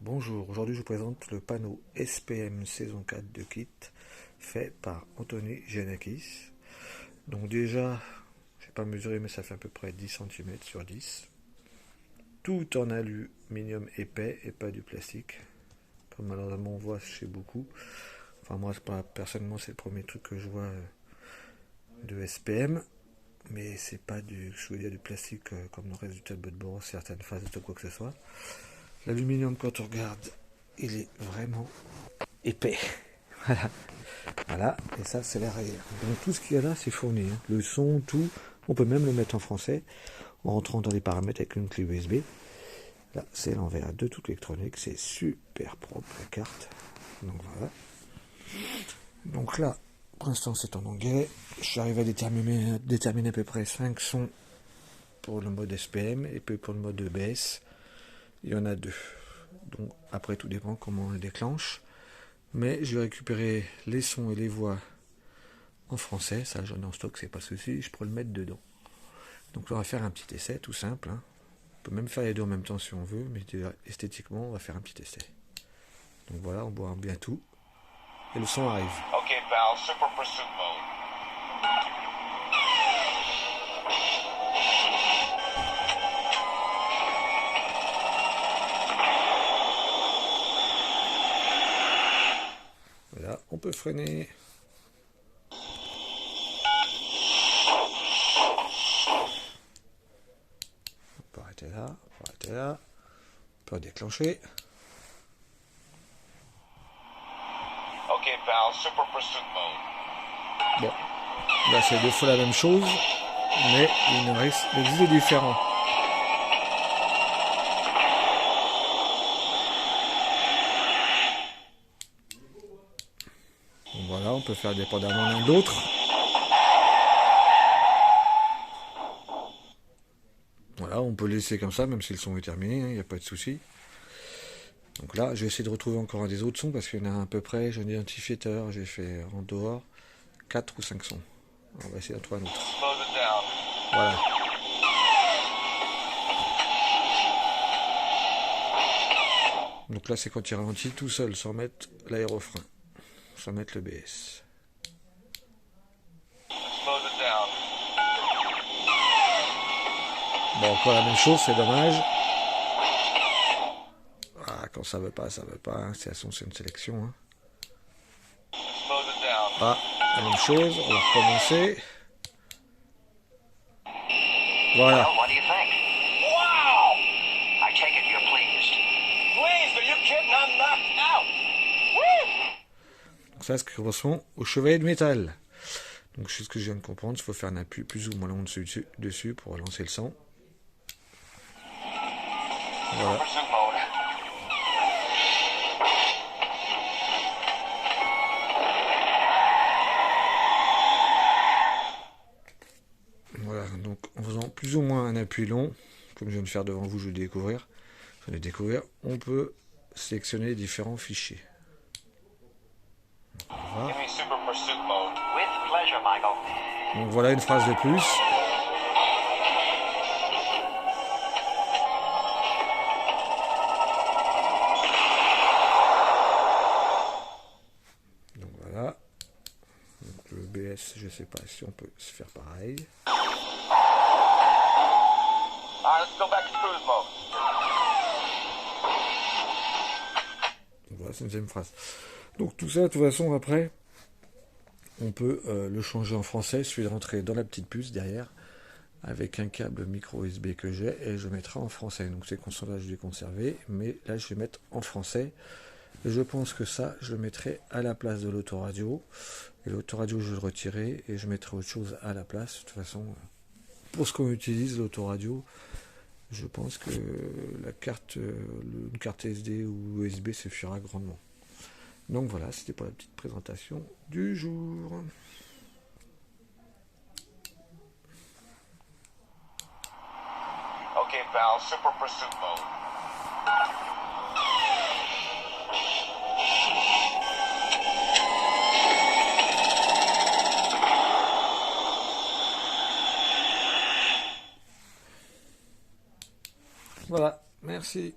Bonjour, aujourd'hui je vous présente le panneau SPM saison 4 de kit fait par Anthony Giannakis. Donc déjà, je n'ai pas mesuré mais ça fait à peu près 10 cm sur 10. Tout en aluminium épais et pas du plastique, comme malheureusement on voit chez beaucoup. Enfin moi personnellement c'est le premier truc que je vois de SPM. Mais c'est pas du plastique comme le reste du tableau de bord, certaines phases de quoi que ce soit. L'aluminium, quand on regarde, il est vraiment épais. Voilà, et ça c'est l'arrière. Donc tout ce qu'il y a là, c'est fourni. Hein. Le son, tout. On peut même le mettre en français en rentrant dans les paramètres avec une clé USB. Là, c'est l'envers de toute l'électronique. C'est super propre la carte. Donc voilà. Donc là, pour l'instant, c'est en anglais. Je suis arrivé à déterminer à peu près 5 sons pour le mode SPM et puis pour le mode EBS. Il y en a 2. Donc après, tout dépend comment on les déclenche. Mais je vais récupérer les sons et les voix en français. Ça, j'en ai en stock, c'est pas souci. Je pourrais le mettre dedans. Donc là, on va faire un petit essai, tout simple. Hein. On peut même faire les deux en même temps si on veut. Mais esthétiquement, on va faire un petit essai. Donc voilà, on boit bien tout. Et le son arrive. Ok, pal, super pursuit mode. Voilà, on peut freiner. On peut arrêter là, on peut déclencher. Ok, pal, super pursuit mode. Bon, là c'est 2 fois la même chose, mais il existe des différents. Donc voilà, on peut faire dépendamment l'un de l'autre. Voilà, on peut laisser comme ça, même si le son est terminé, il n'y a pas de souci. Donc là, je vais essayer de retrouver encore un des autres sons, parce qu'il y en a à peu près, j'en ai identifié tout à l'heure, j'ai fait en dehors 4 ou 5 sons. On va essayer d'en trouver un autre. Voilà. Donc là, c'est quand il ralentit tout seul, sans mettre l'aérofrein, sans mettre le BS. Bon, encore la même chose, c'est dommage. Ah, quand ça veut pas, hein. C'est une sélection. Hein. Ah, la même chose, on va recommencer. Voilà. Donc ça, c'est ce qui correspond au chevet de métal. Donc c'est ce que je viens de comprendre, il faut faire un appui plus ou moins long dessus pour relancer le son. Voilà. Voilà, donc en faisant plus ou moins un appui long, comme je viens de faire devant vous, je vais découvrir, on peut sélectionner les différents fichiers. Voilà. Donc voilà une phrase de plus. Donc voilà. Donc le BS, je sais pas si on peut se faire pareil. Donc voilà, c'est une deuxième phrase. Donc tout ça, de toute façon, après, on peut le changer en français. Il suffit de rentrer dans la petite puce derrière, avec un câble micro USB que j'ai, et je mettrai en français. Donc ces consonnes-là, je vais conserver, mais là, je vais mettre en français. Et je pense que ça, je le mettrai à la place de l'autoradio. Et l'autoradio, je le retirerai, et je mettrai autre chose à la place. De toute façon, pour ce qu'on utilise, l'autoradio, je pense que une carte SD ou USB suffira grandement. Donc voilà, c'était pour la petite présentation du jour. Ok, pal, super pursuit mode. Voilà, merci.